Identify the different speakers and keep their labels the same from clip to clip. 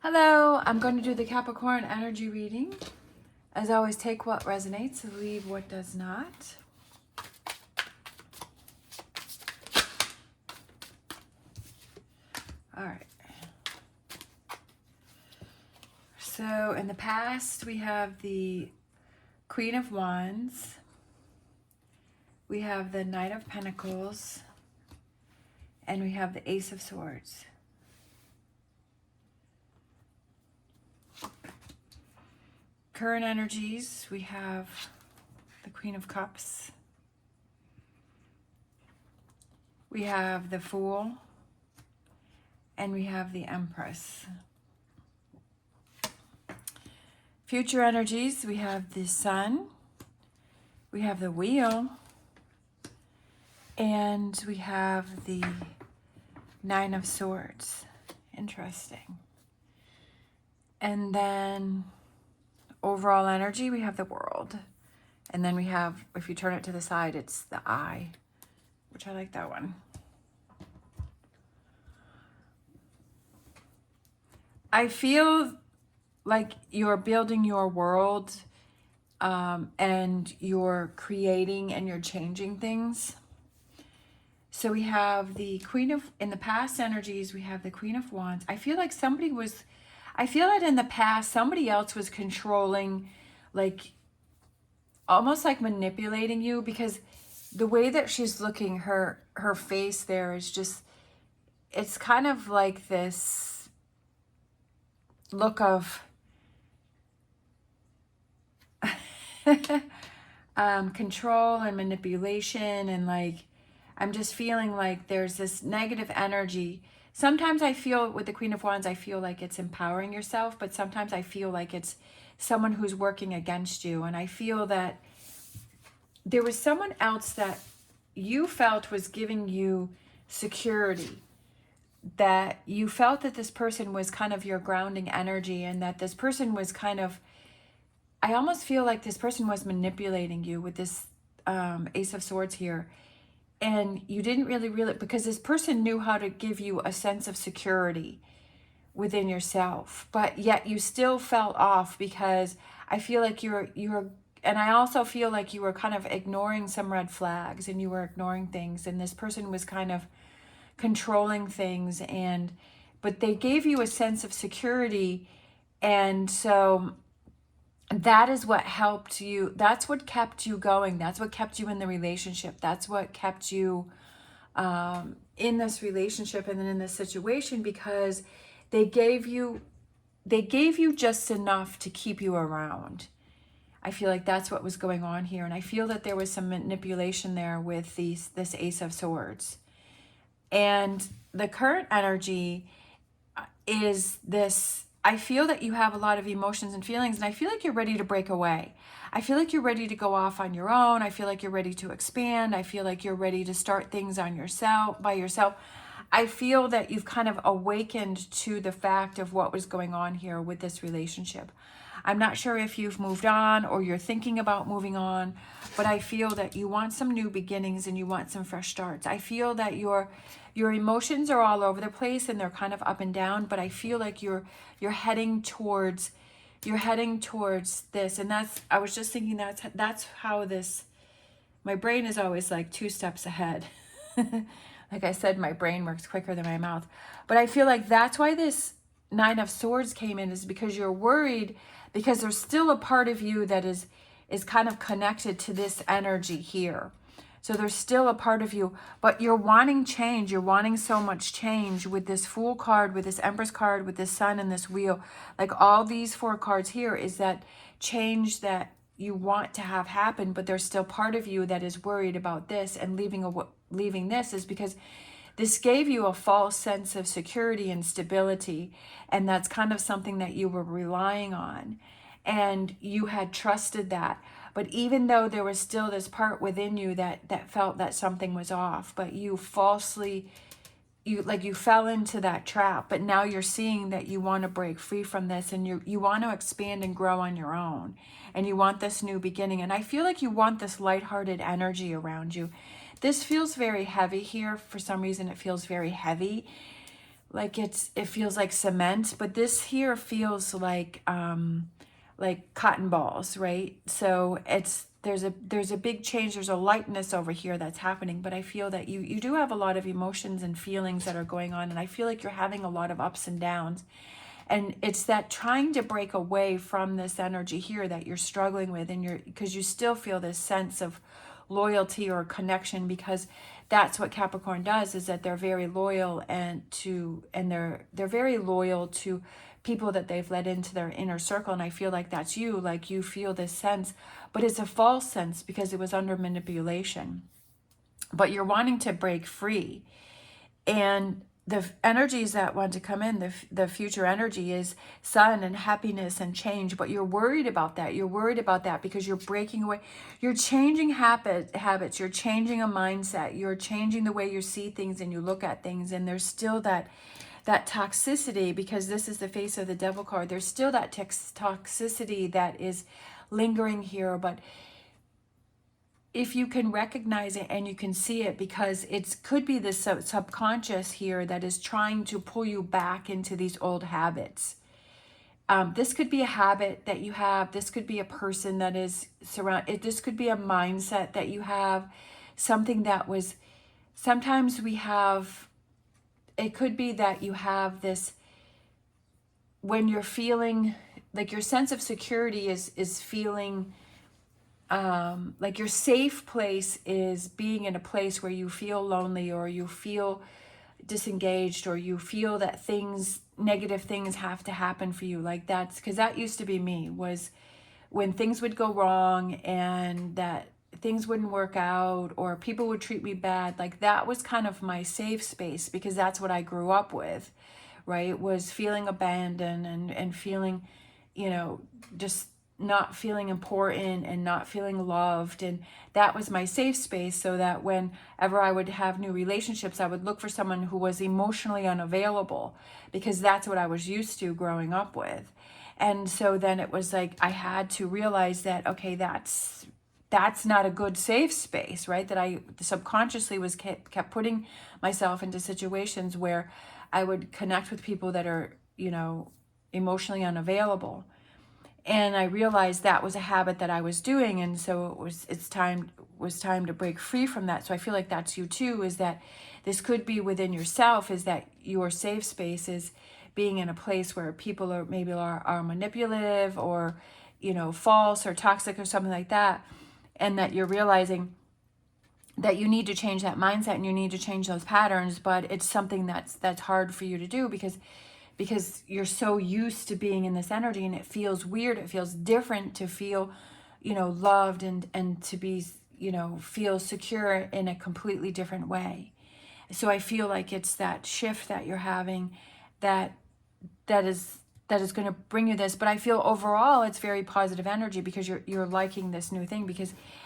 Speaker 1: Hello, I'm going to do the Capricorn energy reading. As always, take what resonates, leave what does not. All right. So in the past, we have the Queen of Wands. We have the Knight of Pentacles. And we have the Ace of Swords. Current energies, we have the Queen of Cups. We have the Fool. And we have the Empress. Future energies, we have the Sun. We have the Wheel. And we have the Nine of Swords. Interesting. And then overall energy, we have the World. And then we have, if you turn it to the side, it's the Eye, which I like that one. I feel like you're building your world and you're creating and you're changing things. So we have the Queen of, in the past energies, we have the Queen of Wands. I feel like I feel that in the past, somebody else was controlling, like, almost like manipulating you, because the way that she's looking, her face there is just, it's kind of like this look of control and manipulation, and like, I'm just feeling like there's this negative energy. Sometimes I feel with the Queen of Wands, I feel like it's empowering yourself, but sometimes I feel like it's someone who's working against you. And I feel that there was someone else that you felt was giving you security, that you felt that this person was kind of your grounding energy, and that this person was kind of, I almost feel like this person was manipulating you with this Ace of Swords here. And you didn't really because this person knew how to give you a sense of security within yourself, but yet you still fell off, because I feel like you're, and I also feel like you were kind of ignoring some red flags, and you were ignoring things, and this person was kind of controlling things, but they gave you a sense of security. And so that is what helped you. That's what kept you going. That's what kept you in the relationship. That's what kept you in this relationship and then in this situation, because they gave you just enough to keep you around. I feel like that's what was going on here. And I feel that there was some manipulation there with this Ace of Swords. And the current energy is this, I feel that you have a lot of emotions and feelings, and I feel like you're ready to break away. I feel like you're ready to go off on your own. I feel like you're ready to expand. I feel like you're ready to start things on yourself, by yourself. I feel that you've kind of awakened to the fact of what was going on here with this relationship. I'm not sure if you've moved on or you're thinking about moving on, but I feel that you want some new beginnings and you want some fresh starts. I feel that your emotions are all over the place and they're kind of up and down, but I feel like you're heading towards this. And I was just thinking that's how this, my brain is always like 2 steps ahead. Like I said, my brain works quicker than my mouth. But I feel like that's why this Nine of Swords came in, is because you're worried, because there's still a part of you that is kind of connected to this energy here. So there's still a part of you, but you're wanting change. You're wanting so much change with this Fool card, with this Empress card, with this Sun and this Wheel. Like all these 4 cards here is that change that you want to have happen, but there's still part of you that is worried about this, and leaving this is because this gave you a false sense of security and stability, and that's kind of something that you were relying on, and you had trusted that. But even though there was still this part within you that felt that something was off, but you fell into that trap. But now you're seeing that you want to break free from this, and you want to expand and grow on your own, and you want this new beginning. And I feel like you want this lighthearted energy around you. This feels very heavy here. For some reason, it feels very heavy. like it feels like cement, but this here feels like cotton balls, right? So there's a big change. There's a lightness over here that's happening, but I feel that you do have a lot of emotions and feelings that are going on, and I feel like you're having a lot of ups and downs. And it's that trying to break away from this energy here that you're struggling with, and because you still feel this sense of loyalty or connection, because that's what Capricorn does, is that they're very loyal and they're very loyal to people that they've let into their inner circle. And I feel like that's you, like you feel this sense, but it's a false sense because it was under manipulation. But you're wanting to break free. And the energies that want to come in, the future energy is sun and happiness and change. But you're worried about that. You're worried about that because you're breaking away. You're changing habits. You're changing a mindset. You're changing the way you see things and you look at things. And there's still that toxicity, because this is the face of the devil card. There's still that toxicity that is lingering here. But if you can recognize it and you can see it, because it could be the subconscious here that is trying to pull you back into these old habits. This could be a habit that you have. This could be a person that is this could be a mindset that you have, something that was, sometimes we have, it could be that you have this, when you're feeling like your sense of security is feeling, like your safe place is being in a place where you feel lonely, or you feel disengaged, or you feel that negative things have to happen for you. Like that's, because that used to be me, was when things would go wrong and that things wouldn't work out or people would treat me bad. Like that was kind of my safe space, because that's what I grew up with, right? Was feeling abandoned and feeling, just not feeling important and not feeling loved. And that was my safe space, so that whenever I would have new relationships, I would look for someone who was emotionally unavailable, because that's what I was used to growing up with. And so then it was like I had to realize that, okay, that's not a good safe space, right? That I subconsciously was kept putting myself into situations where I would connect with people that are, emotionally unavailable. And I realized that was a habit that I was doing. And so it was time to break free from that. So I feel like that's you too, is that this could be within yourself, is that your safe space is being in a place where people are manipulative or, false or toxic or something like that. And that you're realizing that you need to change that mindset and you need to change those patterns. But it's something that's hard for you to do, because you're so used to being in this energy, and it feels weird. It feels different to feel, loved and to be, feel secure in a completely different way. So I feel like it's that shift that you're having that is going to bring you this. But I feel overall it's very positive energy, because you're liking this new thing,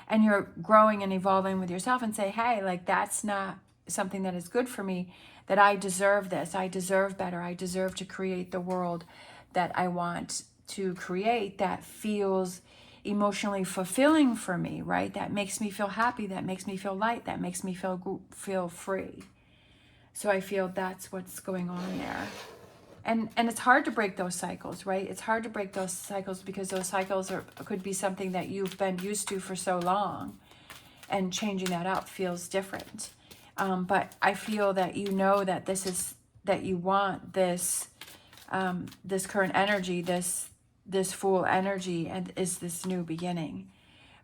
Speaker 1: and you're growing and evolving with yourself, and say, hey, like that's not something that is good for me, that I deserve this, I deserve better, I deserve to create the world that I want to create, that feels emotionally fulfilling for me, right? That makes me feel happy, that makes me feel light, that makes me feel free. So I feel that's what's going on there. And it's hard to break those cycles, right? It's hard to break those cycles, because those cycles could be something that you've been used to for so long, and changing that up feels different. But I feel that that you want this current energy, this Fool energy, and is this new beginning.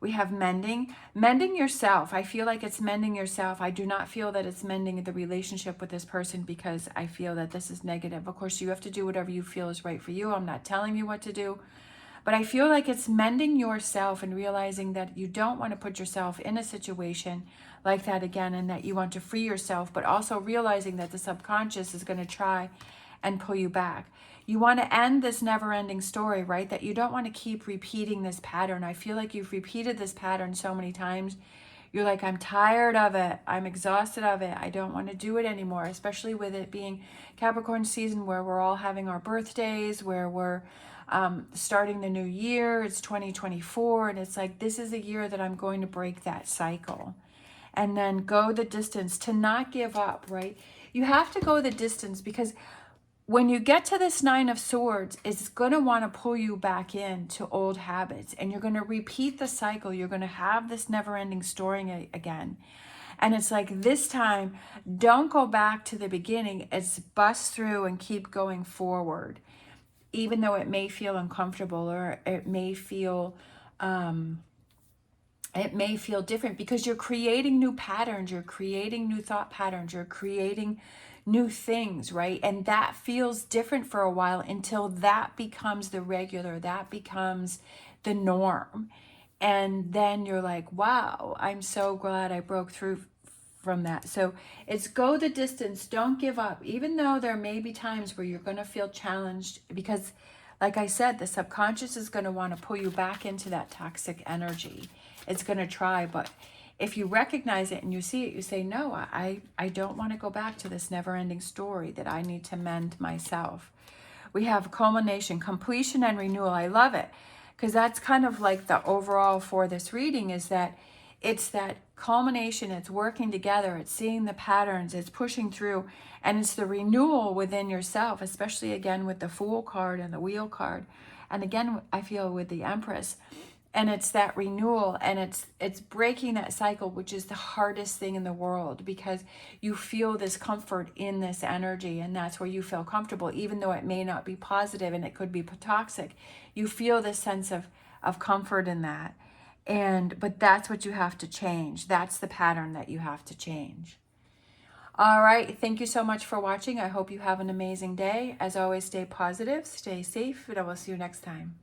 Speaker 1: We have mending yourself. I feel like it's mending yourself. I do not feel that it's mending the relationship with this person, because I feel that this is negative. Of course, you have to do whatever you feel is right for you. I'm not telling you what to do. But I feel like it's mending yourself and realizing that you don't want to put yourself in a situation like that again, and that you want to free yourself, but also realizing that the subconscious is going to try and pull you back. You want to end this never-ending story, right? That you don't want to keep repeating this pattern. I feel like you've repeated this pattern so many times. You're like, I'm tired of it. I'm exhausted of it. I don't want to do it anymore, especially with it being Capricorn season, where we're all having our birthdays, where we're starting the new year. It's 2024, and it's like, this is a year that I'm going to break that cycle and then go the distance, to not give up, right? you have to go the distance, because when you get to this Nine of Swords, it's going to want to pull you back into old habits, and you're going to repeat the cycle. You're going to have this never-ending story again. And it's like, this time, don't go back to the beginning. It's bust through and keep going forward, even though it may feel uncomfortable, or it may feel different, because you're creating new patterns, you're creating new thought patterns, you're creating new things, right? And that feels different for a while until that becomes the regular, that becomes the norm. And then you're like, wow, I'm so glad I broke through from that. So it's go the distance, don't give up, even though there may be times where you're going to feel challenged, because like I said, the subconscious is going to want to pull you back into that toxic energy. It's going to try, but if you recognize it and you see it, you say, no, I don't want to go back to this never-ending story, that I need to mend myself. We have culmination, completion, and renewal. I love it, because that's kind of like the overall for this reading, is that it's that culmination, it's working together, it's seeing the patterns, it's pushing through, and it's the renewal within yourself, especially again with the Fool card and the Wheel card. And again, I feel with the Empress, and it's that renewal, and it's breaking that cycle, which is the hardest thing in the world, because you feel this comfort in this energy, and that's where you feel comfortable, even though it may not be positive and it could be toxic. You feel this sense of comfort in that. But that's what you have to change. That's the pattern that you have to change. All right, thank you so much for watching. I hope you have an amazing day. As always, stay positive, stay safe, and I will see you next time.